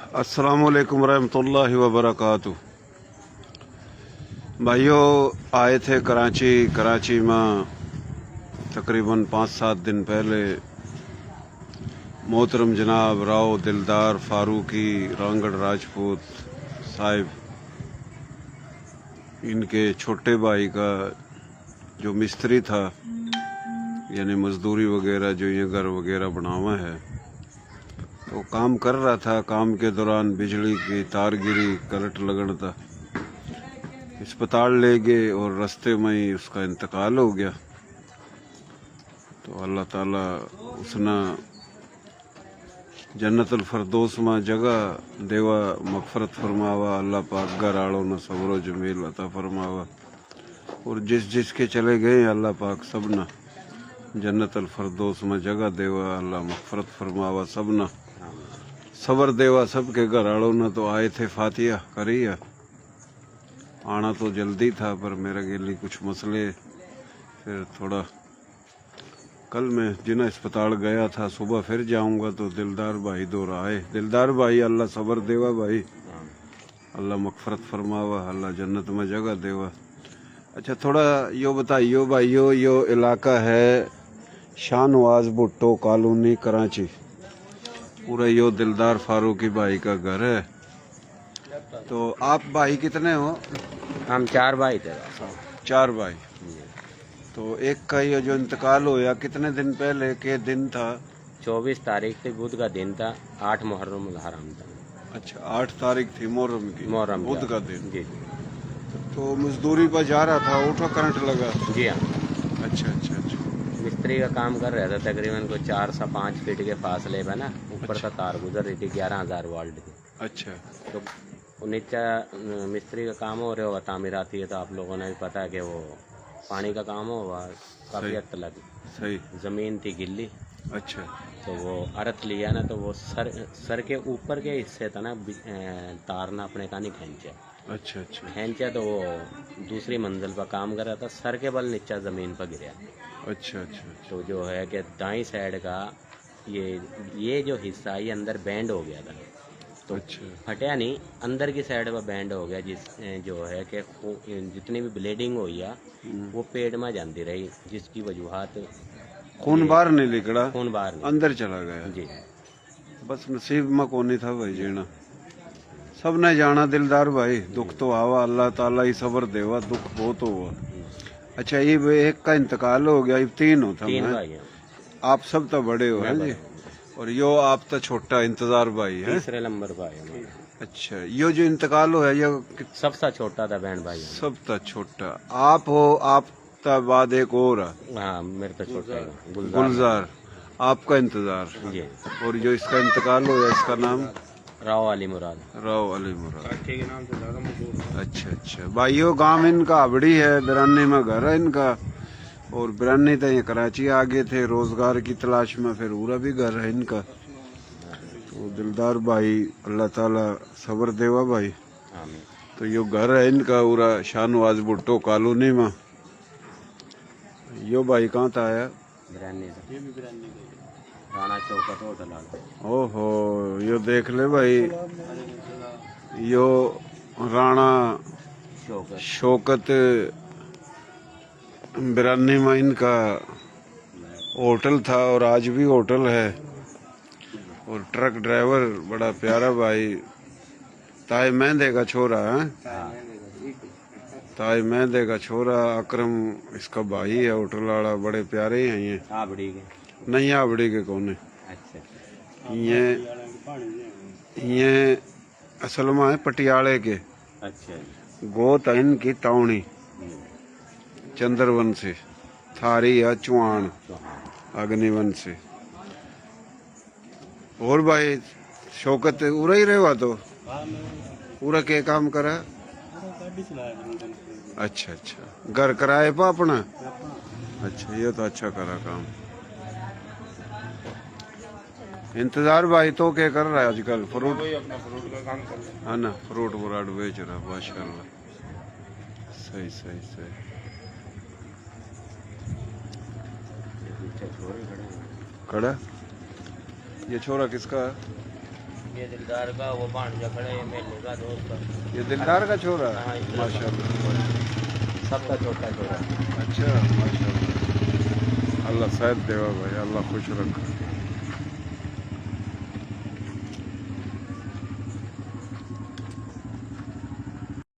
अस्सलामुअलैकुम रहमतुल्लाहि व बरकातुहू। भाइयों, आए थे कराची में तकरीबन 5-7 दिन पहले मोहतरम जनाब राव दिलदार फारूकी रांगड़ राजपूत साहिब, इनके छोटे भाई का जो मिस्त्री था, यानी मजदूरी वगैरह जो ये घर वगैरह बनावा है, तो काम कर रहा था। काम के दौरान बिजली की तार गिरी, करंट लगन था, अस्पताल ले गए और रास्ते में ही उसका इंतकाल हो गया। तो अल्लाह ताला उसना जन्नतुल फरदौस में जगह देवा, मगफरत फरमावा। अल्लाह पाक घर आड़ो न सब्रो जमील अता फरमावा। और जिस जिसके चले गए अल्लाह पाक सबना जन्नतुल फरदौस में जगह देवा, अल्लाह मगफरत फरमावा सबना, सबर देवा सबके घर आड़ो न। तो आए थे फातिहा करी है, आना तो जल्दी था पर मेरे लिए कुछ मसले, फिर थोड़ा कल मैं जिना अस्पताल गया था, सुबह फिर जाऊंगा। तो दिलदार भाई दो आए। दिलदार भाई अल्लाह सबर देवा भाई, अल्लाह मगफरत फरमावा, अल्लाह जन्नत में जगह देवा। अच्छा, थोड़ा यो बताइयो भाइयों, यो इलाका है शाहनवाज भुट्टो कॉलोनी कराची, पूरा यो दिलदार फारूकी भाई का घर है। तो आप भाई कितने हो? हम 4 भाई थे। 4 भाई। तो एक का ये जो इंतकाल होया कितने दिन पहले के दिन था? 24 तारीख थी, बुध का दिन था। 8 मुहर्रम उल हराम था। अच्छा, 8 तारीख थी मुहर्रम की, मुहर्रम बुध का दिन। जी। तो मजदूरी पर जा रहा था, ऑटो करंट लगा? जी हाँ। अच्छा अच्छा अच्छा। मिस्त्री का काम कर रहा था, तकरीबन को 4 से 5 फीट के फासले पे ना ऊपर अच्छा। से तार गुजर रही थी 11,000 वोल्ट की। अच्छा। तो नीचे मिस्त्री का काम हो रहा होगा, तामीराती है, तो आप लोगों ने भी पता है कि वो पानी का काम होगा, काफ़ी हद तक सही। ज़मीन थी गिल्ली। अच्छा। तो वो अर्थ लिया ना, तो वो सर के ऊपर के हिस्से था ना, तार ना अपने का नहीं खींचा। अच्छा अच्छा खींचा तो वो दूसरी मंजिल पर काम कर रहा था, सर के बल नीचा ज़मीन पर गिरा। अच्छा अच्छा। तो जो है कि दाईं साइड का ये जो हिस्सा ये अंदर बैंड हो गया था। तो अच्छा। फटा नहीं, अंदर की साइड पर बैंड हो गया, जिस जो है कि जितनी भी ब्लीडिंग हुई है वो पेट में जाती रही, जिसकी वजूहत खून बाहर नहीं निकला, खून बाहर नहीं। अंदर चला गया। जी। बस नसीब में कोनी था भाई जीना, सब ने जाना। दिलदार भाई, दुख तो आवा, अल्लाह ताला ही सबर देवा, दुख बहुत हुआ। अच्छा, ये एक का इंतकाल हो गया, ये 3 हो था। 3 भाई हैं। आप सब तो बड़े हो हैं जी, और यो आप तो छोटा इंतजार भाई है, तीसरे नंबर भाई हमारे। अच्छा, यो जो इंतकाल हो यो सबसे छोटा था बहन भाई। सब तो छोटा आप हो, आप तो बाद एक और है। हाँ, मेरे तो छोटा है गुलजार, आपका इंतजार जी। और जो इसका इंतकाल हो इसका नाम राव अली मुराद। राव अली मुराद। अच्छा अच्छा। भाइयों, गांव इनका आबड़ी है, बिरानी में घर है इनका, और बिरानी तो ये कराची आ गए थे रोजगार की तलाश में, फिर पूरा भी घर है इनका। तो दिलदार भाई अल्लाह ताला सबर देवा भाई। आमीन। तो यो घर है इनका पूरा शाहनवाज भुट्टो कॉलोनी में। यो भाई कहाँ था आया? बिरानी से। राणा चौकट होटल वाला। ओहो, यो देख ले भाई, यो राणा शौकत बिरानी में इनका होटल था, और आज भी होटल है। और ट्रक ड्राइवर बड़ा प्यारा भाई, ताए मेहंदे का छोरा है, ताए मेहंदे का छोरा अकरम इसका भाई है, होटल वाला। बड़े प्यारे हैं ये। आबड़ी के नहीं, आबड़ी के कौन है अच्छा। ये असल में है पटियाले के। अच्छा। गोत है इनकी तावणी, चंद्रवंशी, थारी या चौहान अग्निवंशी। और भाई शौकत उरा ही रहे तो पूरा के काम करा? अच्छा अच्छा। घर कराए पा अपना? अच्छा, ये तो अच्छा करा काम। इंतजार भाई तो क्या कर रहा है आजकल? फ्रूट, अपना फ्रूट का काम कर रहा है ना, फ्रूट व्राट बेच रहा, माशाल्लाह। सही सही सही। खड़ा, ये छोरा किसका है? ये दिलदार का वो भांजा खड़ा है, मेले का दोस्त। ये दिलदार का छोरा हाँ, है इधर। माशाल्लाह। सबका छोटा छोटा। अच्छा माशाल्लाह। अल्लाह शायद देवा भाई, अल्लाह खुश रख।